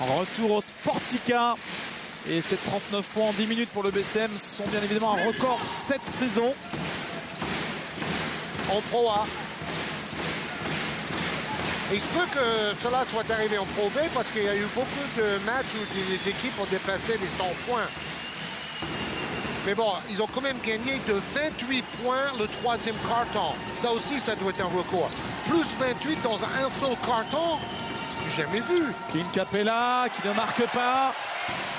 Retour au Sportica. Et ces 39 points en 10 minutes pour le BCM sont bien évidemment un record cette saison. En Pro A. Il se peut que cela soit arrivé en Pro B parce qu'il y a eu beaucoup de matchs où les équipes ont dépassé les 100 points. Mais bon, ils ont quand même gagné de 28 points le troisième carton. Ça aussi, ça doit être un record. Plus 28 dans un seul carton, j'ai jamais vu. Clint Capela qui ne marque pas.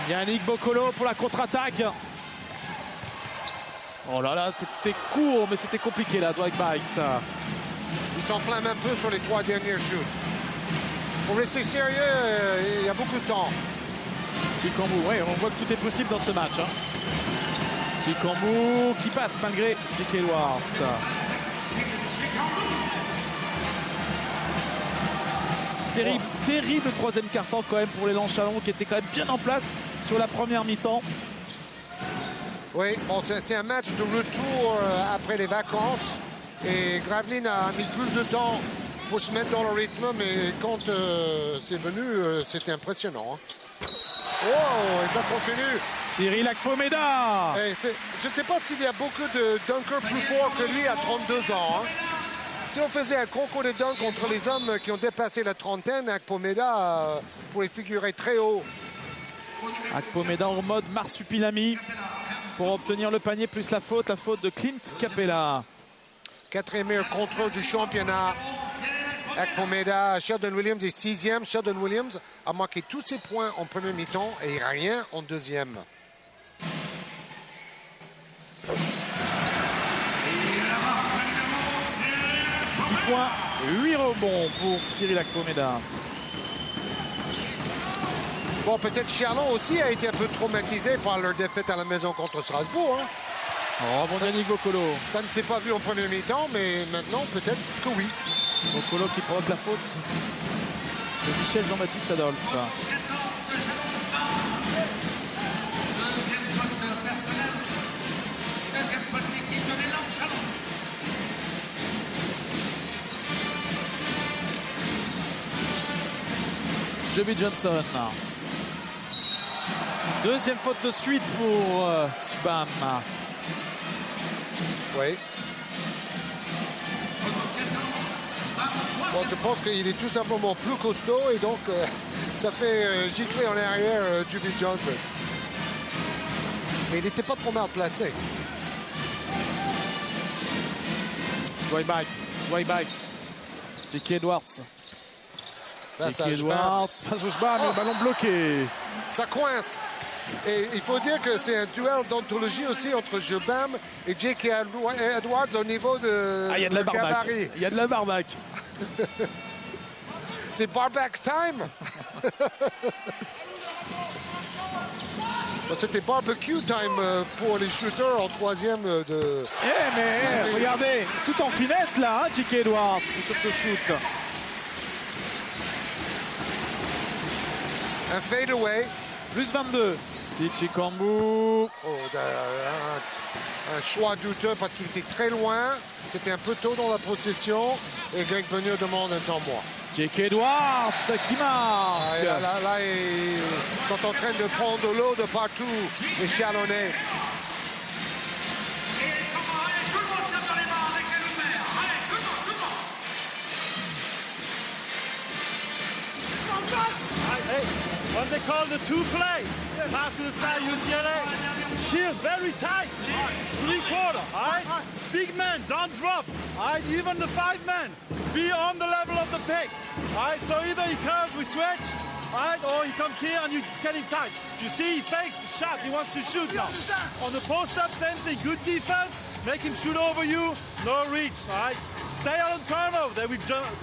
Yannick Boccolo pour la contre-attaque. Oh là là, c'était court, mais c'était compliqué là, Dwight Bikes. Il s'enflamme un peu sur les 3 derniers shoots. Pour rester sérieux, il y a beaucoup de temps. Chikambu, oui, on voit que tout est possible dans ce match. Chikambu qui passe malgré J.K. Edwards. Terrible troisième quart-temps quand même pour l'élan Chalon qui était quand même bien en place sur la première mi-temps. Oui, bon, c'est un match de retour après les vacances. Et Gravelines a mis plus de temps pour se mettre dans le rythme, mais quand c'est venu, c'était impressionnant. Oh, et ça continue. Cyril Akpomeda. Je ne sais pas s'il y a beaucoup de dunkers plus forts que lui à 32 ans. Si on faisait un concours de dunk contre les hommes qui ont dépassé la trentaine, Akpomeda pourrait figurer très haut. Akpomeda en mode marsupilami pour obtenir le panier plus la faute de Clint Capela. 4e meilleur contrôle du championnat. Akpomeda, Sheldon Williams est 6e. Sheldon Williams a marqué tous ses points en premier mi-temps et rien en deuxième. 10 points, 8 rebonds pour Cyril Akpomeda. Bon, peut-être Charlon aussi a été un peu traumatisé par leur défaite à la maison contre Strasbourg. Rebond Yannick Boccolo. Ça ne s'est pas vu en premier mi-temps, mais maintenant, peut-être que oui. Boccolo qui provoque la faute de Michel Jean-Baptiste Adolphe. Deuxième faute personnelle. Deuxième faute d'équipe de l'élan Chalon. Joby Johnson. Deuxième faute de suite pour Bam. Oui. Bon, je pense qu'il est tout simplement plus costaud et donc ça fait gicler en arrière Joby Johnson. Mais il n'était pas trop mal placé. Dwight Bikes. J.K. Edwards. J.K. Edwards face au Shbam, mais le ballon bloqué. Ça coince. Et il faut dire que c'est un duel d'anthologie aussi entre Jobam et J.K. Edwards au niveau de il y a de la barbaque. gabarit. Il y a de la barbaque. C'est barback time. C'était barbecue time pour les shooters en troisième de... mais regardez, tout en finesse là, J.K. Edwards sur ce shoot. Un fade away. Plus 22. Steve Chikambu. Oh, un choix douteux parce qu'il était très loin. C'était un peu tôt dans la possession. Et Greg Benieux demande un temps mort. J.K. Edwards qui marque. Là, ils sont en train de prendre de l'eau de partout, les Chalonnais. What they call the two-play. Pass to the side, UCLA. Shield, very tight. Three-quarter, all right? Big man, don't drop, all right? Even the 5-man, be on the level of the pick, all right? So either he curves, we switch, all right? Or he comes here and you get him tight. You see, he fakes the shot. He wants to shoot now. On the post-up, same thing. Good defense. Make him shoot over you. No reach, all right? Stay on turnover. They will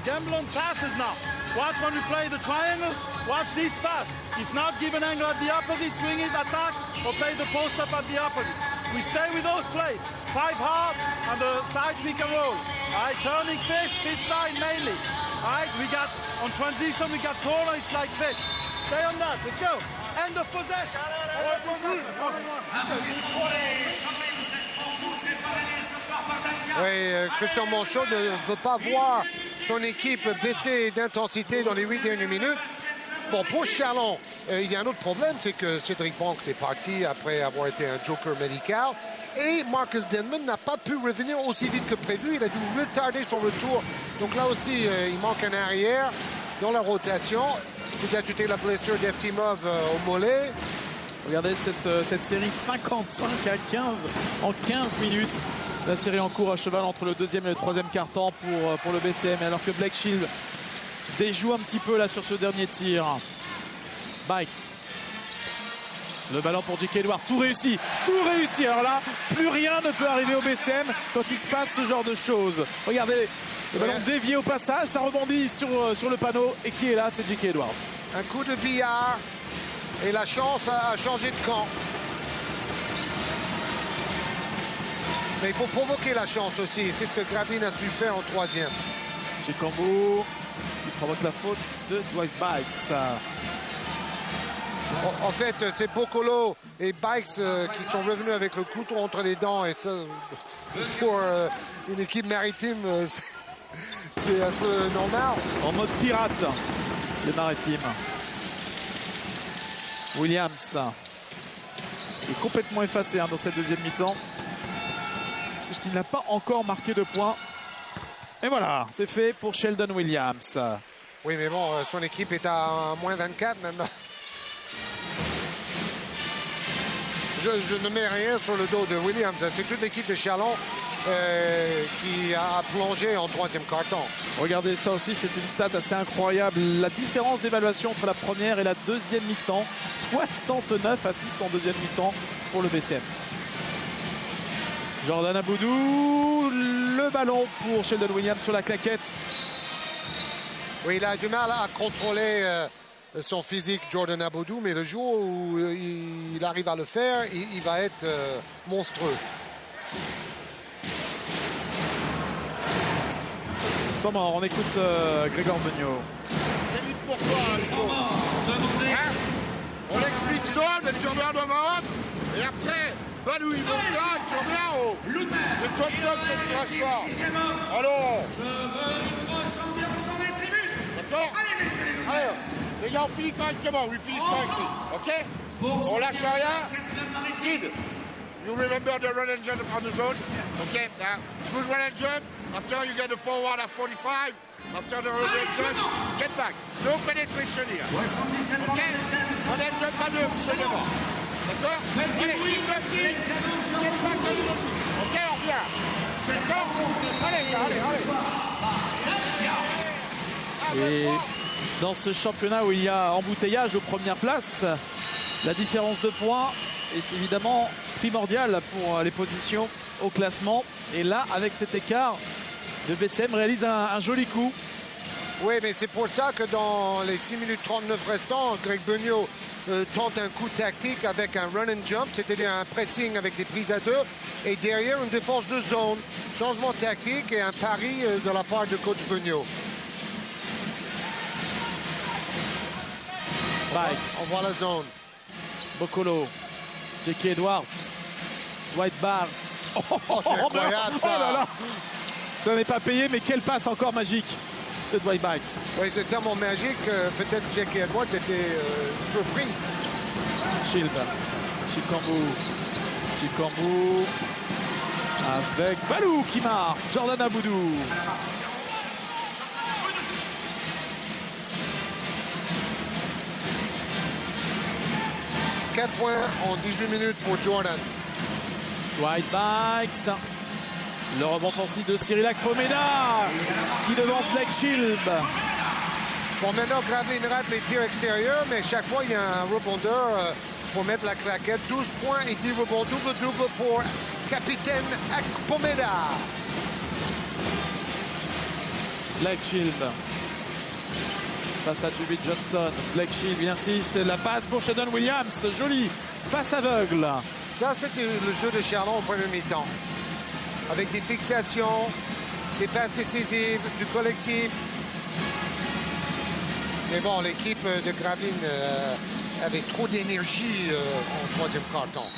gamble on passes now. Watch when we play the triangle. Watch this pass. If not, give an angle at the opposite, swing it, attack, or play the post-up at the opposite. We stay with those plays. 5 hard on the side pick and roll. All right, turning fist side mainly. All right, we got, on transition, we got corner, it's like this. Stay on that, let's go. End of possession. Oui, Christian Monchot ne veut pas voir son équipe baisser d'intensité dans les 8 dernières minutes. Bon, pour Chalon, il y a un autre problème, c'est que Cédric Banks est parti après avoir été un joker médical. Et Marcus Denman n'a pas pu revenir aussi vite que prévu. Il a dû retarder son retour. Donc là aussi, il manque un arrière dans la rotation. Vous ajoutez la blessure d'Eftimov au mollet. Regardez cette série 55 à 15 en 15 minutes. La série en cours à cheval entre le deuxième et le troisième quart-temps pour le BCM. Alors que Blake Shield déjoue un petit peu là sur ce dernier tir. Bikes. Le ballon pour J.K. Edwards. Tout réussi. Tout réussi. Alors là, plus rien ne peut arriver au BCM quand il se passe ce genre de choses. Regardez, le ballon dévié au passage. Ça rebondit sur le panneau. Et qui est là? C'est J.K. Edwards. Un coup de billard. Et la chance a changé de camp. Mais il faut provoquer la chance aussi. C'est ce que Gravin a su faire en troisième. Chikambu qui provoque la faute de Dwight Bikes. En fait, c'est Bokolo et Bikes qui sont revenus avec le couteau entre les dents. Et ça, pour une équipe maritime, c'est un peu normal. En mode pirate, les maritimes. Williams est complètement effacé dans cette deuxième mi-temps, puisqu'il n'a pas encore marqué de points. Et voilà, c'est fait pour Sheldon Williams. Oui, mais bon, son équipe est à moins 24 maintenant. Je ne mets rien sur le dos de Williams. C'est toute l'équipe de Chalon qui a plongé en troisième quart-temps. Regardez ça aussi, c'est une stat assez incroyable. La différence d'évaluation entre la première et la deuxième mi-temps, 69 à 6 en deuxième mi-temps pour le BCM. Jordan Aboudou, le ballon pour Sheldon Williams sur la claquette. Oui, il a du mal à contrôler son physique, Jordan Aboudou, mais le jour où il arrive à le faire, il va être monstrueux. Thomas, on écoute Grégor Beugnot. C'est vite pour toi, Alexandre. Hein? On explique ça, mais tu reviens devant. Et après, Balou, il monte là, tu reviens en haut. C'est comme ça que ça se passe. Alors. Je veux une grosse ambiance dans les tribunes. D'accord? Allez, messieurs. Allez, les gars, on finit correctement. Oui, finissent correctement. OK? On lâche rien. Sid, you remember the run and jump on the zone? OK? Good run and jump. After you get the forward at 45. After the run and jump, get back. No penetration here. OK? Run and jump à deux, c'est devant. D'accord? Allez, keep get back. OK, on revient. D'accord? Allez. Et dans ce championnat où il y a embouteillage aux premières places, la différence de points est évidemment primordiale pour les positions au classement. Et là, avec cet écart, le BCM réalise un joli coup. Oui, mais c'est pour ça que dans les 6 minutes 39 restants, Greg Beugnot tente un coup tactique avec un run and jump, c'est-à-dire un pressing avec des prises à deux, et derrière une défense de zone. Changement tactique et un pari de la part de coach Beugnot. On voit la zone. Bokolo, J.K. Edwards, Dwight Bikes. C'est incroyable ça. Oh là là. Ça n'est pas payé, mais quelle passe encore magique de Dwight Bikes. Oui, c'est tellement magique que peut-être J.K. Edwards était surpris. Shield, Chikambu avec Balou qui marque. Jordan Aboudou. Quatre points en 18 minutes pour Jordan. Dwight Bikes. Le rebond offensif de Cyril Akpomeda qui devance Blake Shield. Bon, maintenant, Gravin rate les tirs extérieurs, mais chaque fois, il y a un rebondeur pour mettre la claquette. 12 points et 10 rebonds. Double-double pour capitaine Akpomeda. Blake Shield face à Juby Johnson. Blake Shield, il insiste. La passe pour Sheldon Williams. Jolie passe aveugle. Ça, c'était le jeu de Charlon au premier mi-temps. Avec des fixations, des passes décisives, du collectif. Mais bon, l'équipe de Gravin avait trop d'énergie en troisième quart-temps.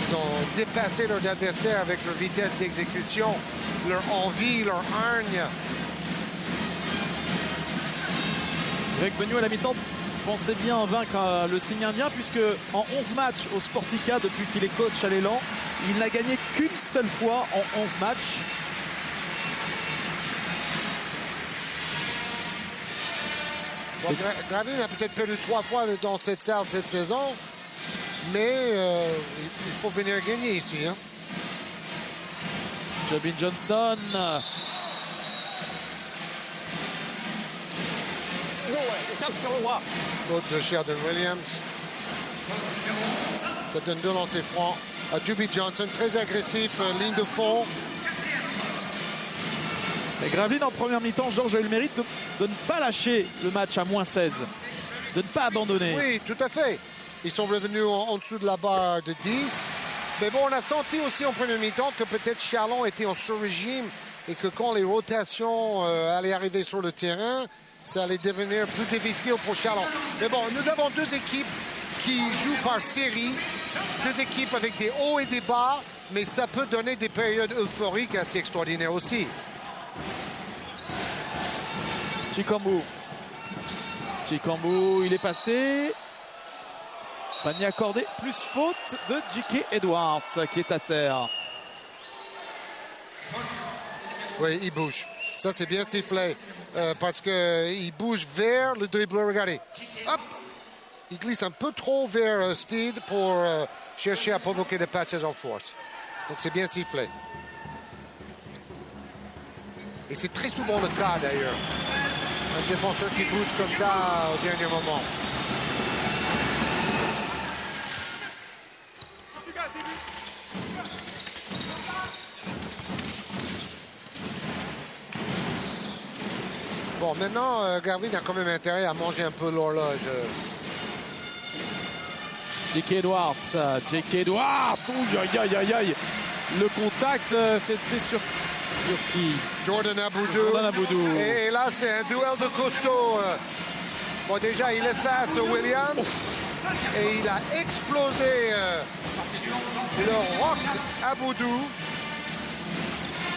Ils ont dépassé leurs adversaires avec leur vitesse d'exécution, leur envie, leur hargne. Greg Benioux à la mi-temps pensait bien vaincre le signe indien, puisque en 11 matchs au Sportica depuis qu'il est coach à l'Élan, il n'a gagné qu'une seule fois en 11 matchs. Bon, Graveline a peut-être perdu 3 fois dans cette salle cette saison, mais il faut venir gagner ici. Hein. Jobin Johnson. L'autre de Sheldon Williams. Ça donne 2 lancers francs à Jobin Johnson, très agressif, ligne de fond. Et Graveline en première mi-temps, Georges a eu le mérite de ne pas lâcher le match à moins 16, de ne pas abandonner. Oui, tout à fait. Ils sont revenus en dessous de la barre de 10. Mais bon, on a senti aussi en première mi-temps que peut-être Charlon était en sur-régime et que quand les rotations allaient arriver sur le terrain, ça allait devenir plus difficile pour Charlon. Mais bon, nous avons 2 équipes qui jouent par série, 2 équipes avec des hauts et des bas, mais ça peut donner des périodes euphoriques assez extraordinaires aussi. Chikambu, il est passé. Panier accordé, plus faute de J.K. Edwards qui est à terre. Oui, il bouge. Ça, c'est bien sifflé parce qu'il bouge vers le dribbleur. Regardez. Hop! Il glisse un peu trop vers Steed pour chercher à provoquer des passages en force. Donc, c'est bien sifflé. Et c'est très souvent le cas, d'ailleurs. Un défenseur qui bouge comme ça au dernier moment. Bon, maintenant, Graveline a quand même intérêt à manger un peu l'horloge. J.K. Edwards. Aïe, aïe, aïe, aïe. Le contact, c'était sur qui? Jordan Aboudou. Et là, c'est un duel de costaud. Bon, déjà, il est face à Williams. Et il a explosé le rock Aboudou.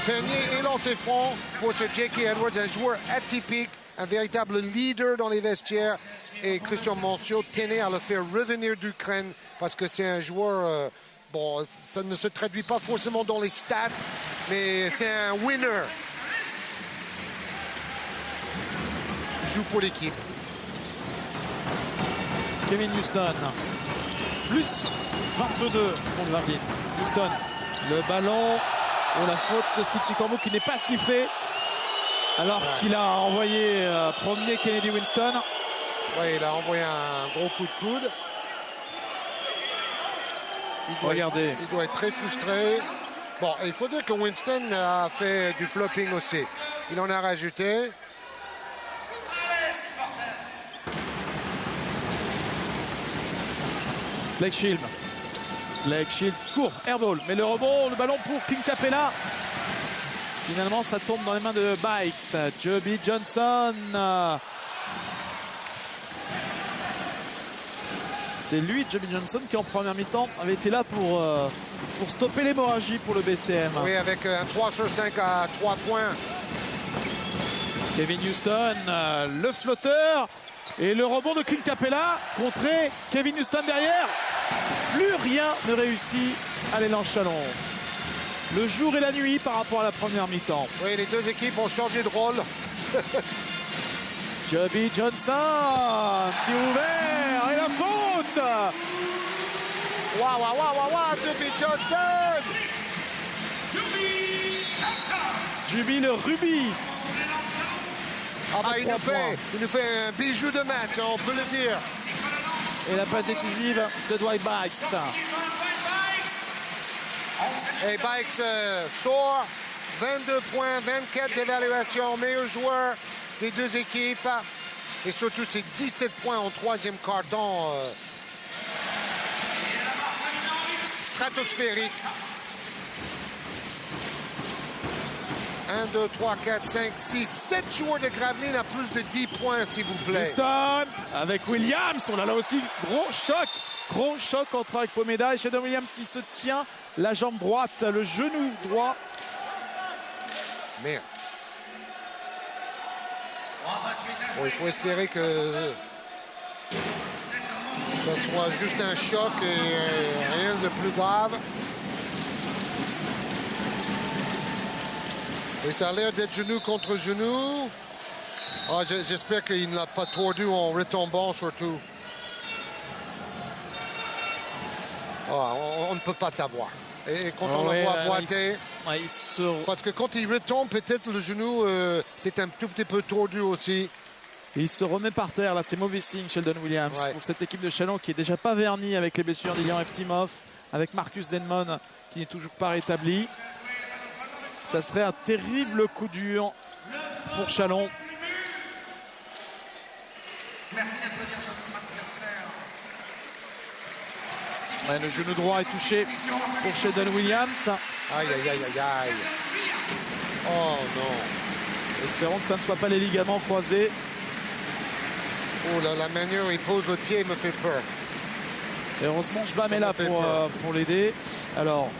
Panier et lancé franc pour ce J.K. Edwards, un joueur atypique, un véritable leader dans les vestiaires. Et Christian Moncio tenait à le faire revenir d'Ukraine parce que c'est un joueur... bon, ça ne se traduit pas forcément dans les stats, mais c'est un winner. Il joue pour l'équipe. Kevin Houston. Plus 22 pour Graveline. Houston, le ballon. Oh, la faute de Steve Chikambu qui n'est pas sifflé alors qu'il a envoyé promener Kennedy Winston. Oui, il a envoyé un gros coup de coude. Regardez. Il doit être très frustré. Bon, il faut dire que Winston a fait du flopping aussi. Il en a rajouté. Blake Shield court, airball, mais le ballon pour Clint Capella. Finalement, ça tombe dans les mains de Bikes. Jobin Johnson. C'est lui, Jobin Johnson, qui en première mi-temps avait été là pour stopper l'hémorragie pour le BCM. Oui, avec un 3 sur 5 à 3 points. Kevin Houston, le flotteur. Et le rebond de Clint Capella, contré. Kevin Houston derrière. Plus rien ne réussit à l'Élan Chalon. Le jour et la nuit par rapport à la première mi-temps. Oui, les 2 équipes ont changé de rôle. Jobin Johnson, tir ouvert et la faute. Waouh, Jobin Johnson. Jubi le rubis. Ah bah, il nous fait un bijou de match, on peut le dire. Et la passe décisive de Dwight Bikes. Et Bikes sort 22 points, 24 d'évaluation, meilleur joueur des 2 équipes. Et surtout, c'est 17 points en 3e quart-temps. Stratosphérique. 1, 2, 3, 4, 5, 6, 7 joueurs de Graveline à plus de 10 points, s'il vous plaît. Houston avec Williams. On a là aussi gros choc entre Akpomeda et Sheldon Williams qui se tient la jambe droite, le genou droit. Merde. Bon, il faut espérer que ça soit juste un choc et rien de plus grave. Et ça a l'air d'être genou contre genou. Ah, j'espère qu'il ne l'a pas tordu en retombant surtout. Ah, on ne peut pas savoir. Et quand on le voit boiter, parce que quand il retombe, peut-être le genou, c'est un tout petit peu tordu aussi. Et il se remet par terre, là c'est mauvais signe Sheldon Williams pour cette équipe de Chalon qui est déjà pas vernie avec les blessures d'Ilian Eftimov, avec Marcus Denmon qui n'est toujours pas rétabli. Ça serait un terrible coup dur pour Chalon. Merci d'applaudir notre adversaire. Ouais, le genou droit est touché pour Sheldon Williams. Aïe, aïe, aïe, aïe, aïe. Oh non. Espérons que ça ne soit pas les ligaments croisés. Oh là, la manière où il pose le pied me fait peur. Et heureusement, Jbam est là pour l'aider. Alors,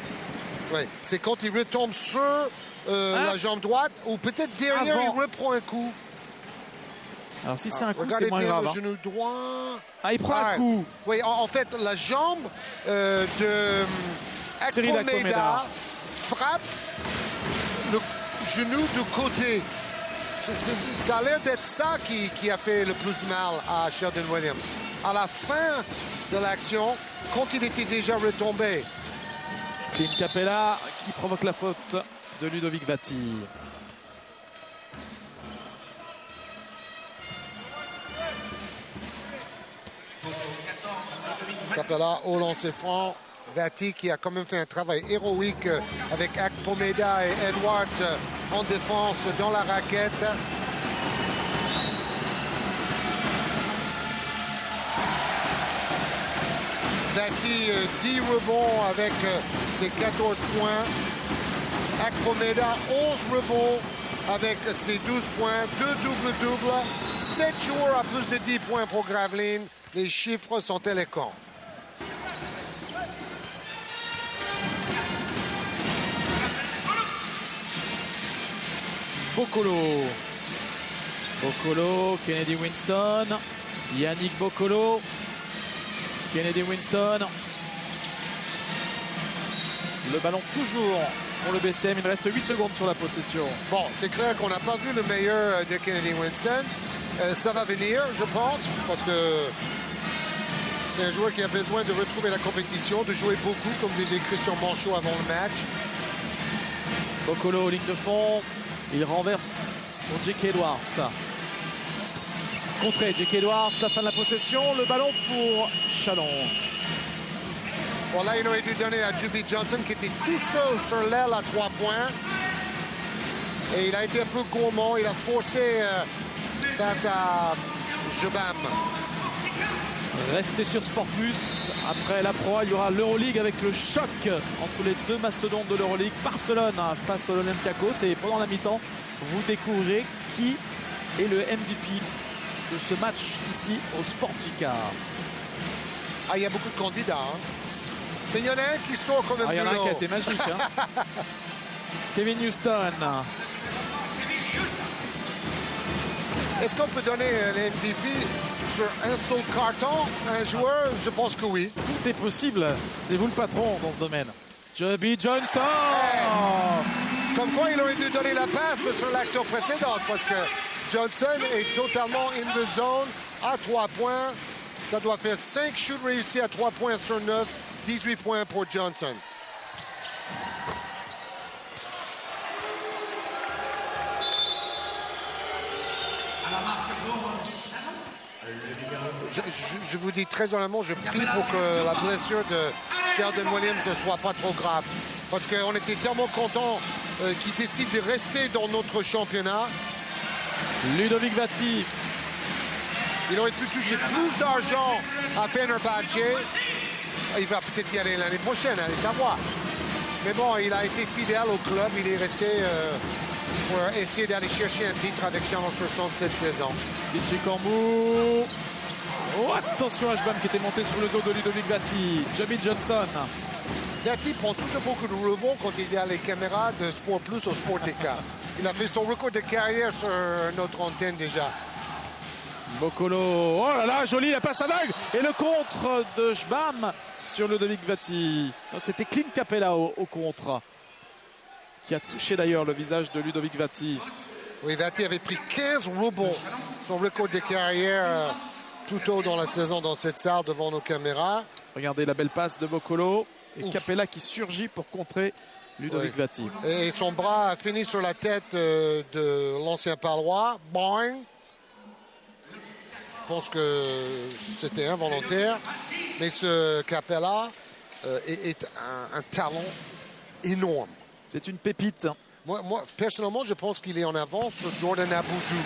ouais, c'est quand il retombe sur la jambe droite ou peut-être derrière, il reprend un coup. Alors si c'est un coup, c'est moins grave. Le genou droit. Ah, il prend un coup. Oui, en fait, la jambe de Akpomeda frappe le genou du côté. Ça a l'air d'être ça qui a fait le plus mal à Sheldon Williams. À la fin de l'action, quand il était déjà retombé. Clint Capella qui provoque la faute de Ludovic Vati. Capella au lancer franc. Vati qui a quand même fait un travail héroïque avec Akpomeda et Edwards en défense dans la raquette. Vati 10 rebonds avec ses 14 points. Akpomeda 11 rebonds avec ses 12 points. 2 double-double. 7 joueurs à plus de 10 points pour Gravelines. Les chiffres sont éloquents. Bokolo, Kennedy Winston, Yannick Bokolo, Kennedy Winston. Le ballon toujours pour le BCM, il reste 8 secondes sur la possession. Bon, c'est clair qu'on n'a pas vu le meilleur de Kennedy Winston. Ça va venir, je pense, parce que c'est un joueur qui a besoin de retrouver la compétition, de jouer beaucoup, comme disait Christian Manchot avant le match. Bokolo, ligne de fond, il renverse pour Jake Edwards. Contré, Jake Edwards, la fin de la possession, le ballon pour Chalon. Bon, là, il aurait dû donner à Juby Johnson, qui était tout seul sur l'aile à 3 points. Et il a été un peu gourmand, il a forcé face à Jobam. Restez sur Sport Plus. Après la Pro, il y aura l'Euroleague avec le choc entre les deux mastodontes de l'Euroleague. Barcelone face à l'Olympiakos. Et pendant la mi-temps, vous découvrirez qui est le MVP de ce match ici au Sportica. Ah, il y a beaucoup de candidats. Hein. Mais il y en a un qui sort quand même. Il y en a un qui a été magique. Hein. Kevin Houston. Est-ce qu'on peut donner le MVP sur un seul carton, un joueur? Je pense que oui. Tout est possible. C'est vous le patron dans ce domaine. Juby Johnson. Hey. Comme quoi, il aurait dû donner la passe sur l'action précédente parce que Johnson est totalement in the zone à 3 points. Ça doit faire 5 shoots réussis à 3 points sur 9. 18 points pour Johnson. Je vous dis très honnêtement, je prie pour que la blessure de Sheldon Williams ne soit pas trop grave. Parce qu'on était tellement contents qu'il décide de rester dans notre championnat. Ludovic Vati. Il aurait pu toucher plus d'argent à Fenerbahce. Il va peut-être y aller l'année prochaine, allez savoir. Mais bon, il a été fidèle au club. Il est resté pour essayer d'aller chercher un titre avec Chalon-sur-Saône cette saison. Stitchy Kambou. Oh, attention à Jbam qui était monté sur le dos de Ludovic Vati. Juby Johnson. Vati prend toujours beaucoup de rebonds quand il y a les caméras de Sport Plus au Sportica. Il a fait son record de carrière sur notre antenne déjà. Boccolo, oh là là, joli la passe aveugle. Et le contre de Schbam sur Ludovic Vati. C'était Clint Capella au contre, qui a touché d'ailleurs le visage de Ludovic Vati. Oui, Vati avait pris 15 rebonds. Son record de carrière tout tôt dans la saison dans cette salle devant nos caméras. Regardez la belle passe de Boccolo. Et Capella qui surgit pour contrer Ludovic Vati. Et son bras a fini sur la tête de l'ancien Palois. Boing. Je pense que c'était involontaire. Mais ce Capella est un talent énorme. C'est une pépite. Moi, personnellement, je pense qu'il est en avance sur Jordan Aboudou.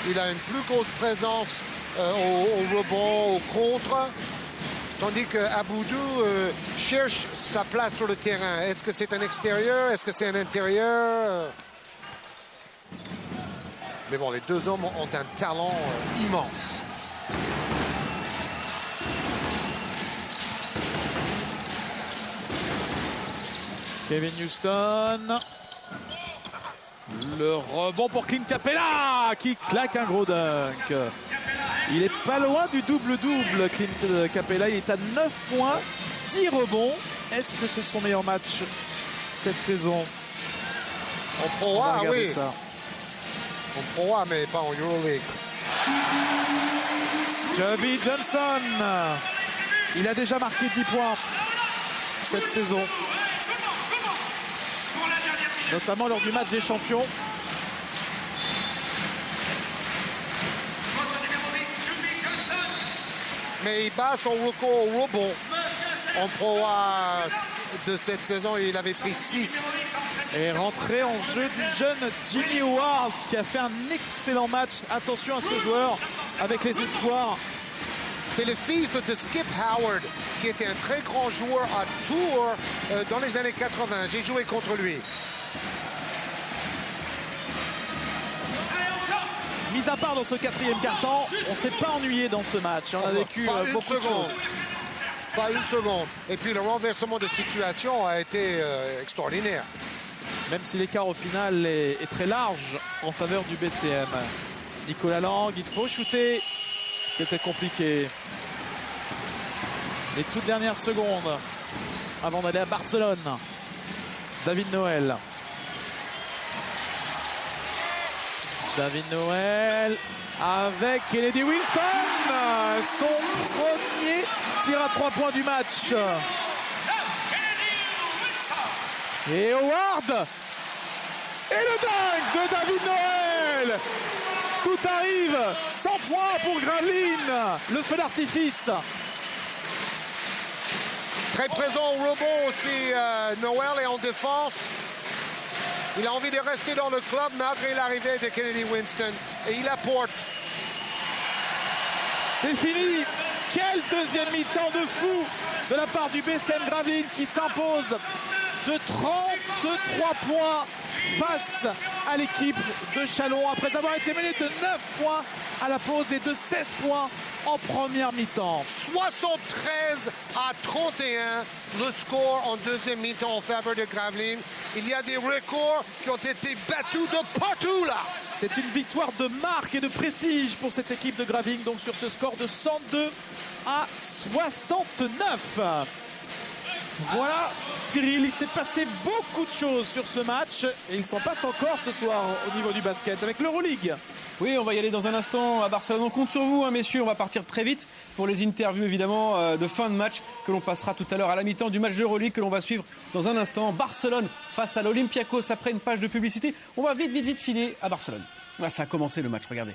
Il a une plus grosse présence au rebond, au contre. Tandis qu'Aboudou cherche sa place sur le terrain. Est-ce que c'est un extérieur? Est-ce que c'est un intérieur? Mais bon, les deux hommes ont un talent immense. Kevin Houston. Le rebond pour Clint Capella qui claque un gros dunk. Il est pas loin du double-double, Clint Capella. Il est à 9 points, 10 rebonds. Est-ce que c'est son meilleur match cette saison? En Pro A, oui. Ça. En Pro A, mais pas en Euroleague. Chubby Johnson. Il a déjà marqué 10 points cette saison. Notamment lors du match des champions. Mais il bat son record au rebond. En Pro A de cette saison, il avait pris 6. Et rentré en jeu du jeune Jimmy Howard qui a fait un excellent match. Attention à ce joueur avec les espoirs. C'est le fils de Skip Howard qui était un très grand joueur à Tours dans les années 80. J'ai joué contre lui. Mis à part dans ce quatrième quart-temps, on ne s'est pas ennuyé dans ce match. On a vécu beaucoup de choses. Pas une seconde. Et puis le renversement de situation a été extraordinaire. Même si l'écart au final est très large en faveur du BCM. Nicolas Lang, il faut shooter. C'était compliqué. Les toutes dernières secondes avant d'aller à Barcelone. David Noël. David Noël avec Kennedy Winston. Son premier tir à 3 points du match. Et Howard. Et le dunk de David Noël. Tout arrive. 100 points pour Gravelines. Le feu d'artifice. Très présent au rebond aussi, Noël est en défense. Il a envie de rester dans le club malgré l'arrivée de Kennedy Winston. Et il apporte. C'est fini. Quel deuxième mi-temps de fou de la part du BCM Gravelines qui s'impose de 33 points face à l'équipe de Châlons après avoir été mené de 9 points à la pause et de 16 points en première mi-temps. 73 à 31, le score en deuxième mi-temps en faveur de Gravelines. Il y a des records qui ont été battus de partout là. C'est une victoire de marque et de prestige pour cette équipe de Gravelines, donc sur ce score de 102 à 69. Voilà, Cyril, il s'est passé beaucoup de choses sur ce match et il s'en passe encore ce soir au niveau du basket avec l'Euroleague. Oui, on va y aller dans un instant à Barcelone. On compte sur vous, hein, messieurs. On va partir très vite pour les interviews, évidemment, de fin de match que l'on passera tout à l'heure à la mi-temps du match d'Euroleague que l'on va suivre dans un instant. Barcelone face à l'Olympiakos après une page de publicité. On va vite filer à Barcelone. Voilà, ça a commencé le match, regardez.